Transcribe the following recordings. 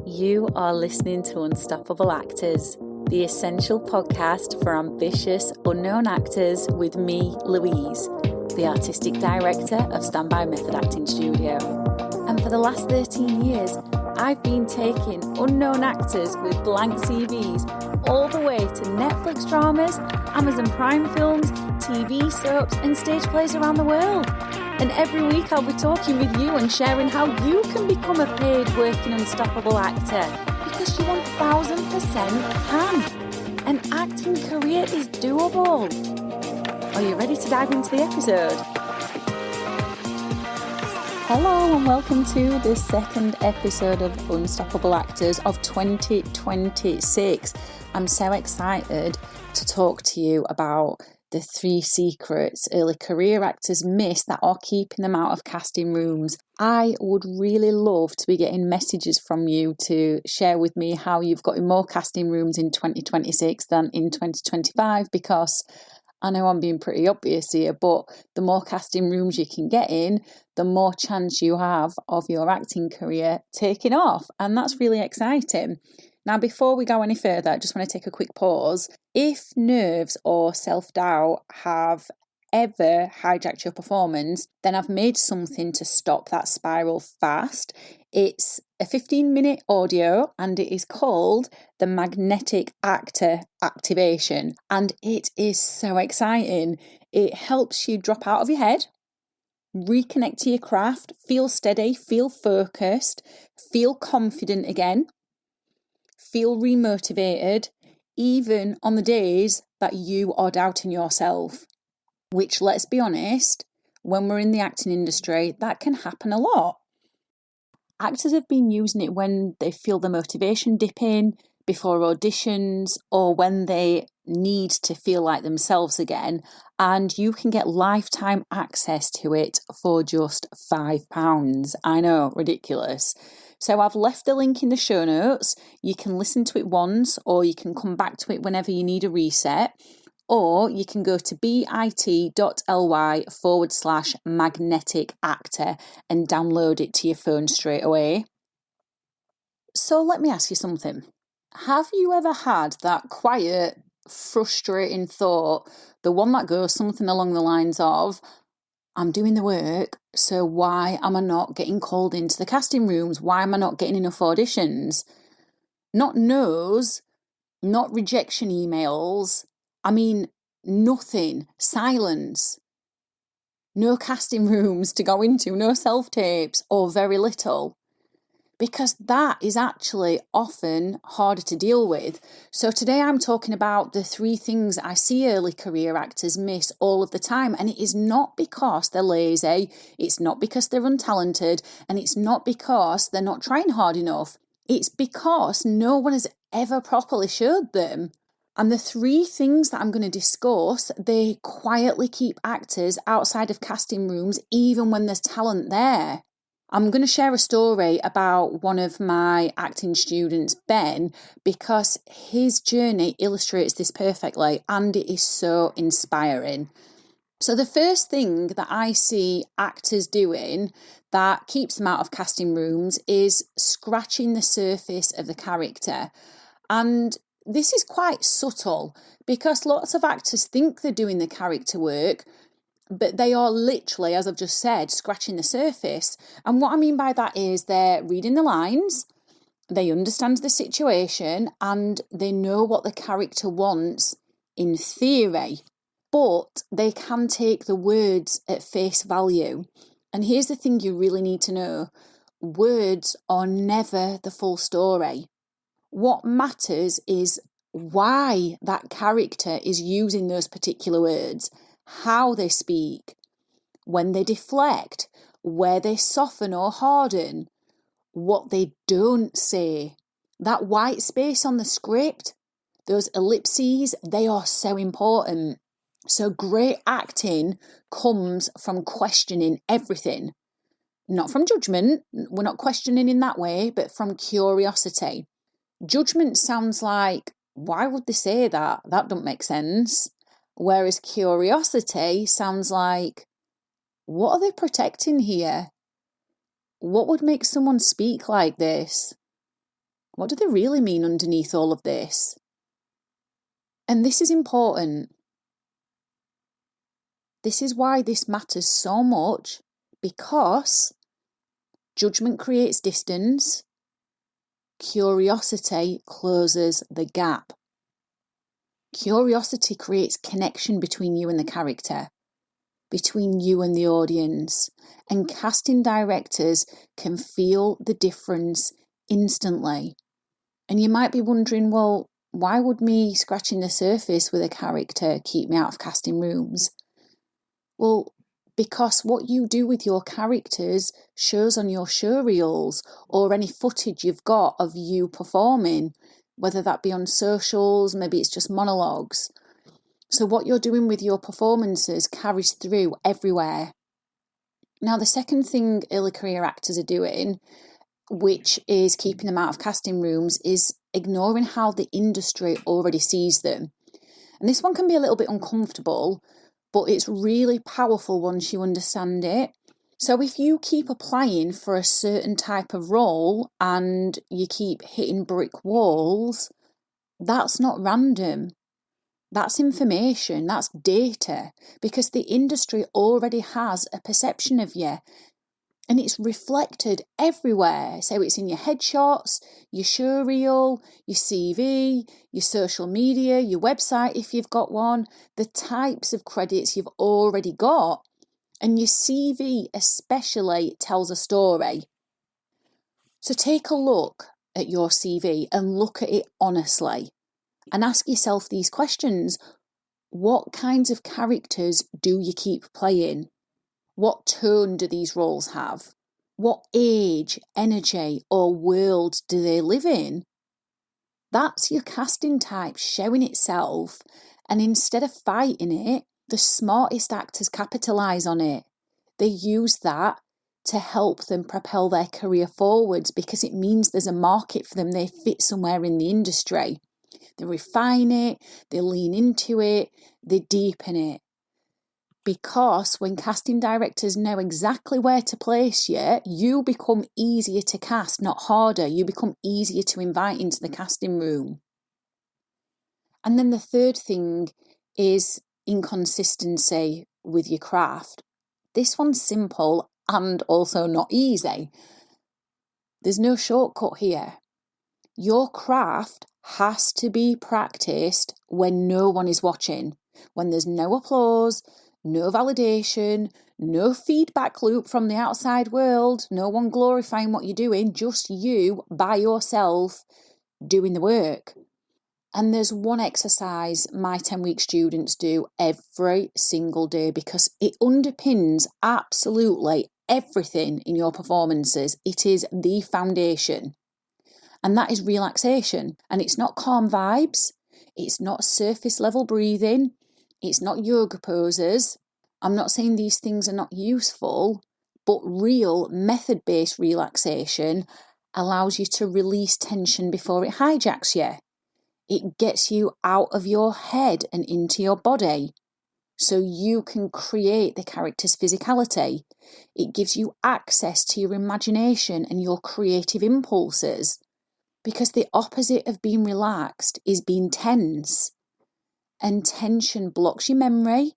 You are listening to Unstoppable Actors, the essential podcast for ambitious, unknown actors with me, Louise, the artistic director of Standby Method Acting Studio. And for the last 13 years, I've been taking unknown actors with blank CVs all the way to Netflix dramas, Amazon Prime films, TV soaps and stage plays around the world. And every week I'll be talking with you and sharing how you can become a paid working unstoppable actor, because you 1000% can. An acting career is doable. Are you ready to dive into the episode? Hello and welcome to the second episode of Unstoppable Actors of 2026. I'm so excited to talk to you about the 3 secrets early career actors miss that are keeping them out of casting rooms. I would really love to be getting messages from you to share with me how you've got in more casting rooms in 2026 than in 2025, because I know I'm being pretty obvious here, but the more casting rooms you can get in, the more chance you have of your acting career taking off. And that's really exciting. Now, before we go any further, I just want to take a quick pause. If nerves or self-doubt have ever hijacked your performance, then I've made something to stop that spiral fast. It's a 15-minute audio and it is called the Magnetic Actor Activation. And it is so exciting. It helps you drop out of your head, reconnect to your craft, feel steady, feel focused, feel confident again, feel remotivated, even on the days that you are doubting yourself. Which, let's be honest, when we're in the acting industry, that can happen a lot. Actors have been using it when they feel the motivation dipping, before auditions, or when they need to feel like themselves again, and you can get lifetime access to it for just £5. I know, ridiculous. So I've left the link in the show notes. You can listen to it once, or you can come back to it whenever you need a reset, or you can go to bit.ly/magnetic actor and download it to your phone straight away. So let me ask you something. Have you ever had that quiet, frustrating thought, the one that goes something along the lines of, I'm doing the work, so why am I not getting called into the casting rooms? Why am I not getting enough auditions? Not no's, not rejection emails. I mean, nothing, silence. No casting rooms to go into, no self-tapes, or very little. Because that is actually often harder to deal with. So today I'm talking about the 3 things I see early career actors miss all of the time. And it is not because they're lazy, it's not because they're untalented, and it's not because they're not trying hard enough. It's because no one has ever properly showed them. And the 3 things that I'm going to discuss, they quietly keep actors outside of casting rooms even when there's talent there. I'm going to share a story about one of my acting students, Ben, because his journey illustrates this perfectly and it is so inspiring. So the first thing that I see actors doing that keeps them out of casting rooms is scratching the surface of the character. And this is quite subtle because lots of actors think they're doing the character work, but they are literally, as I've just said, scratching the surface. And what I mean by that is they're reading the lines, they understand the situation, and they know what the character wants in theory. But they can take the words at face value. And here's the thing you really need to know. Words are never the full story. What matters is why that character is using those particular words, how they speak, when they deflect, where they soften or harden, what they don't say. That white space on the script, those ellipses, they are so important. So great acting comes from questioning everything. Not from judgment, we're not questioning in that way, but from curiosity. Judgment sounds like, why would they say that? That don't make sense. Whereas curiosity sounds like, what are they protecting here? What would make someone speak like this? What do they really mean underneath all of this? And this is important. This is why this matters so much, because judgment creates distance, curiosity closes the gap. Curiosity creates connection between you and the character, between you and the audience, and casting directors can feel the difference instantly. And you might be wondering, well, why would me scratching the surface with a character keep me out of casting rooms? Well, because what you do with your characters shows on your show reels or any footage you've got of you performing, whether that be on socials, maybe it's just monologues. So what you're doing with your performances carries through everywhere. Now, the second thing early career actors are doing, which is keeping them out of casting rooms, is ignoring how the industry already sees them. And this one can be a little bit uncomfortable, but it's really powerful once you understand it. So if you keep applying for a certain type of role and you keep hitting brick walls, that's not random. That's information, that's data, because the industry already has a perception of you. And it's reflected everywhere. So it's in your headshots, your show reel, your CV, your social media, your website if you've got one, the types of credits you've already got. And your CV especially tells a story. So take a look at your CV and look at it honestly. And ask yourself these questions. What kinds of characters do you keep playing? What tone do these roles have? What age, energy, or world do they live in? That's your casting type showing itself, and instead of fighting it, the smartest actors capitalise on it. They use that to help them propel their career forwards because it means there's a market for them. They fit somewhere in the industry. They refine it, they lean into it, they deepen it. Because when casting directors know exactly where to place you, you become easier to cast, not harder. You become easier to invite into the casting room. And then the third thing is inconsistency with your craft. This one's simple and also not easy. There's no shortcut here. Your craft has to be practiced when no one is watching, when there's no applause, no validation, no feedback loop from the outside world, no one glorifying what you're doing, just you by yourself doing the work. And there's one exercise my 10-week students do every single day because it underpins absolutely everything in your performances. It is the foundation. And that is relaxation. And it's not calm vibes. It's not surface level breathing. It's not yoga poses. I'm not saying these things are not useful, but real method-based relaxation allows you to release tension before it hijacks you. It gets you out of your head and into your body so you can create the character's physicality. It gives you access to your imagination and your creative impulses. Because the opposite of being relaxed is being tense. And tension blocks your memory,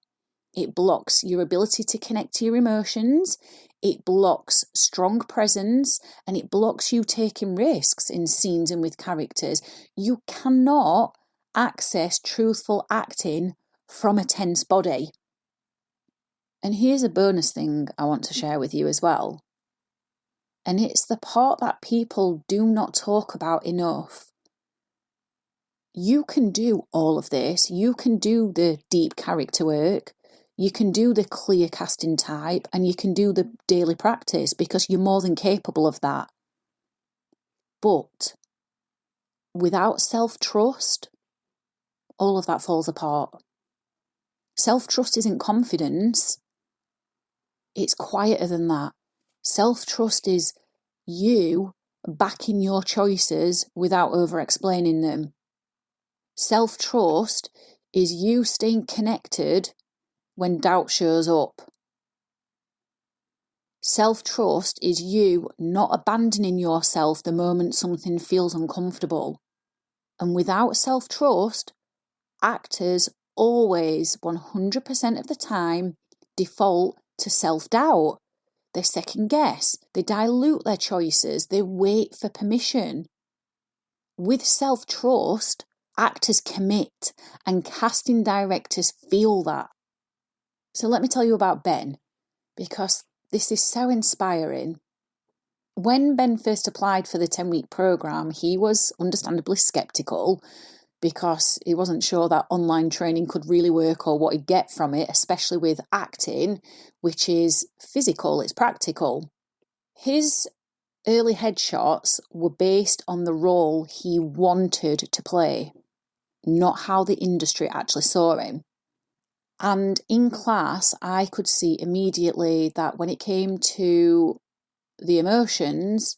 it blocks your ability to connect to your emotions, it blocks strong presence, and it blocks you taking risks in scenes and with characters. You cannot access truthful acting from a tense body. And here's a bonus thing I want to share with you as well. And it's the part that people do not talk about enough. You can do all of this. You can do the deep character work. You can do the clear casting type and you can do the daily practice because you're more than capable of that. But without self-trust, all of that falls apart. Self-trust isn't confidence. It's quieter than that. Self-trust is you backing your choices without over-explaining them. Self-trust is you staying connected when doubt shows up. Self-trust is you not abandoning yourself the moment something feels uncomfortable. And without self-trust, actors always, 100% of the time, default to self-doubt. They second guess, they dilute their choices, they wait for permission. With self-trust, actors commit, and casting directors feel that. So let me tell you about Ben, because this is so inspiring. When Ben first applied for the 10-week programme, he was understandably sceptical because he wasn't sure that online training could really work or what he'd get from it, especially with acting, which is physical, it's practical. His early headshots were based on the role he wanted to play, not how the industry actually saw him. And in class, I could see immediately that when it came to the emotions,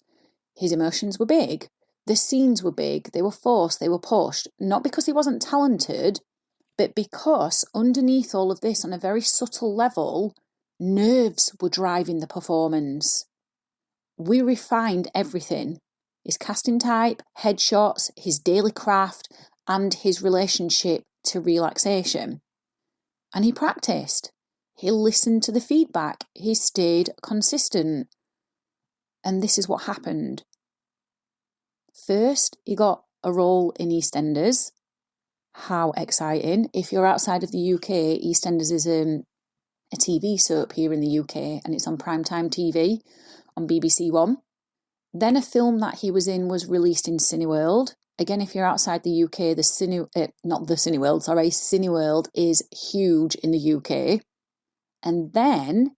his emotions were big. The scenes were big, they were forced, they were pushed, not because he wasn't talented, but because underneath all of this, on a very subtle level, nerves were driving the performance. We refined everything. His casting type, headshots, his daily craft, and his relationship to relaxation. And he practiced. He listened to the feedback. He stayed consistent. And this is what happened. First, he got a role in EastEnders. How exciting. If you're outside of the UK, EastEnders is a TV soap here in the UK, and it's on primetime TV on BBC One. Then a film that he was in was released in Cineworld. Again, if you're outside the UK, Cineworld is huge in the UK. And then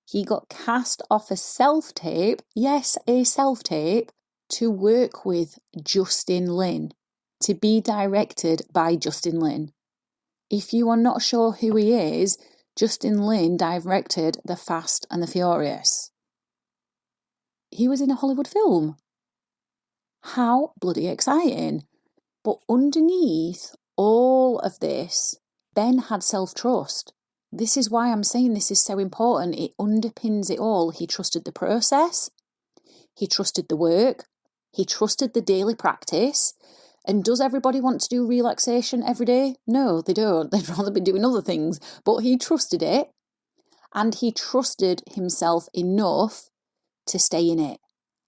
he got cast off a self-tape, yes, a self-tape, to work with Justin Lin, to be directed by Justin Lin. If you are not sure who he is, Justin Lin directed The Fast and the Furious. He was in a Hollywood film. How bloody exciting. But underneath all of this, Ben had self-trust. This is why I'm saying this is so important. It underpins it all. He trusted the process. He trusted the work. He trusted the daily practice. And does everybody want to do relaxation every day? No, they don't. They'd rather be doing other things. But he trusted it. And he trusted himself enough to stay in it.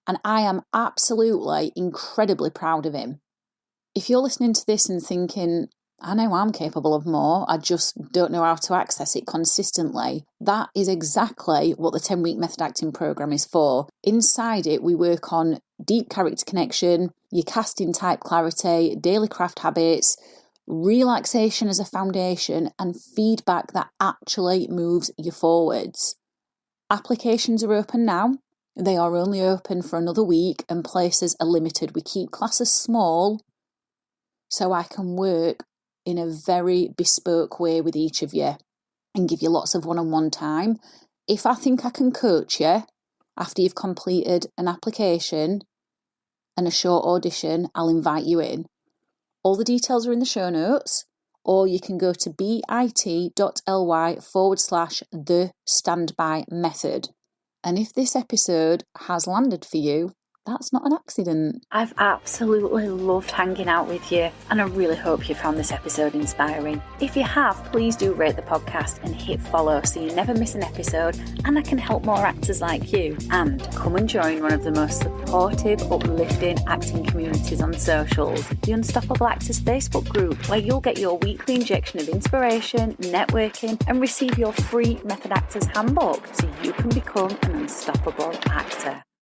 And I am absolutely incredibly proud of him. If you're listening to this and thinking, I know I'm capable of more, I just don't know how to access it consistently, that is exactly what the 10-week method acting programme is for. Inside it, we work on deep character connection, your casting type clarity, daily craft habits, relaxation as a foundation, and feedback that actually moves you forwards. Applications are open now. They are only open for another week and places are limited. We keep classes small so I can work in a very bespoke way with each of you and give you lots of one-on-one time. If I think I can coach you after you've completed an application and a short audition, I'll invite you in. All the details are in the show notes, or you can go to bit.ly/the-standby-method. And if this episode has landed for you, that's not an accident. I've absolutely loved hanging out with you, and I really hope you found this episode inspiring. If you have, please do rate the podcast and hit follow so you never miss an episode, and I can help more actors like you. And come and join one of the most supportive, uplifting acting communities on socials, the Unstoppable Actors Facebook group, where you'll get your weekly injection of inspiration, networking, and receive your free Method Actors handbook so you can become an unstoppable actor.